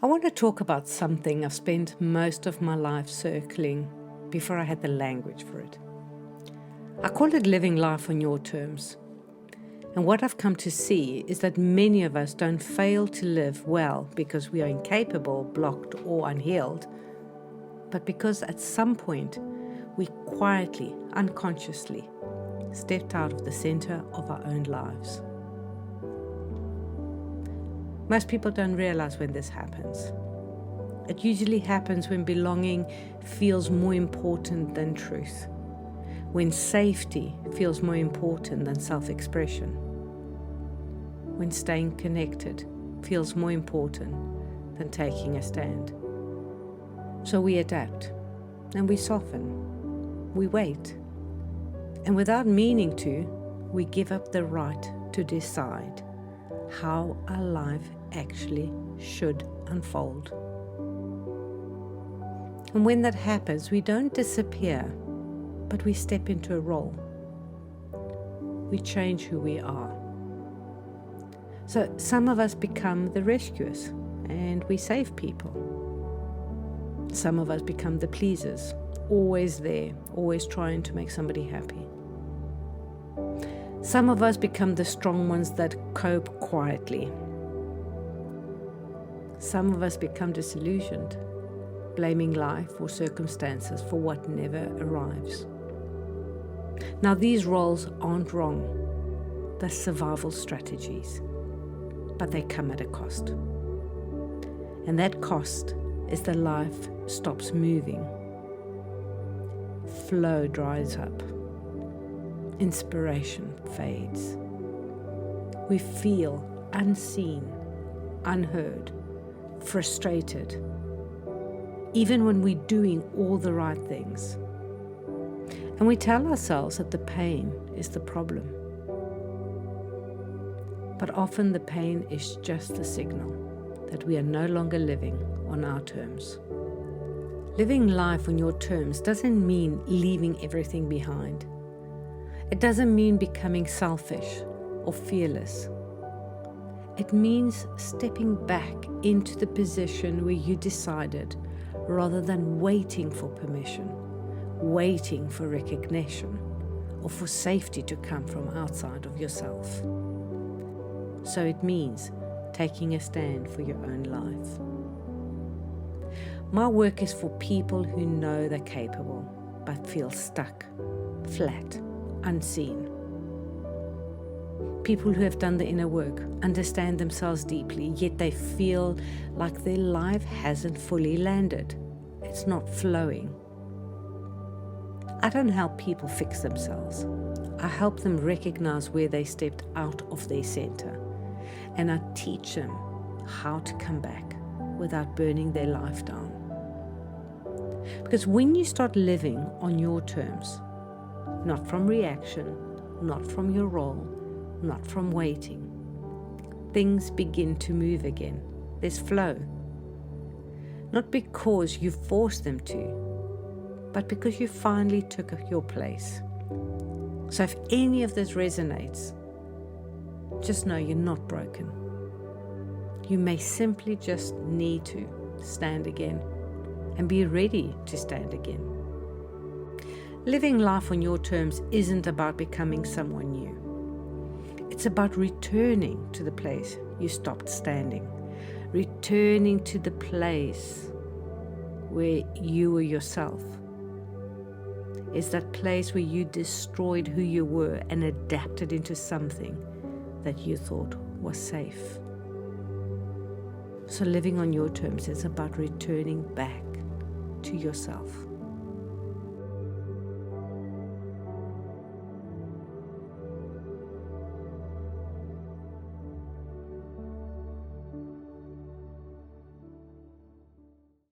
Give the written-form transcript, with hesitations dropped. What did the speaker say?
I want to talk about something I've spent most of my life circling before I had the language for it. I call it living life on your terms. And what I've come to see is that many of us don't fail to live well because we are incapable, blocked, or unhealed, but because at some point we quietly, unconsciously stepped out of the center of our own lives. Most people don't realize when this happens. It usually happens when belonging feels more important than truth, when safety feels more important than self-expression, when staying connected feels more important than taking a stand. So we adapt and we soften, we wait, and without meaning to, we give up the right to decide how our life actually should unfold. And when that happens, we don't disappear, but we step into a role. We change who we are. So some of us become the rescuers and we save people. Some of us become the pleasers, always there, always trying to make somebody happy. Some of us become the strong ones that cope quietly. Some of us become disillusioned, blaming life or circumstances for what never arrives. Now, these roles aren't wrong. They're survival strategies, but they come at a cost. And that cost is that life stops moving. Flow dries up. Inspiration fades. We feel unseen, unheard, frustrated, even when we're doing all the right things. And we tell ourselves that the pain is the problem. But often the pain is just the signal that we are no longer living on our terms. Living life on your terms doesn't mean leaving everything behind. It doesn't mean becoming selfish or fearless. It means stepping back into the position where you decided, rather than waiting for permission, waiting for recognition, or for safety to come from outside of yourself. So it means taking a stand for your own life. My work is for people who know they're capable, but feel stuck, flat, unseen. People who have done the inner work, understand themselves deeply, yet they feel like their life hasn't fully landed. It's not flowing. I don't help people fix themselves. I help them recognize where they stepped out of their center, and I teach them how to come back without burning their life down. Because when you start living on your terms, not from reaction, not from your role, not from waiting, things begin to move again. There's flow. Not because you forced them to, but because you finally took your place. So if any of this resonates, just know you're not broken. You may simply just need to stand again and be ready to stand again. Living life on your terms isn't about becoming someone new. It's about returning to the place you stopped standing, returning to the place where you were yourself. It's that place where you destroyed who you were and adapted into something that you thought was safe. So living on your terms is about returning back to yourself.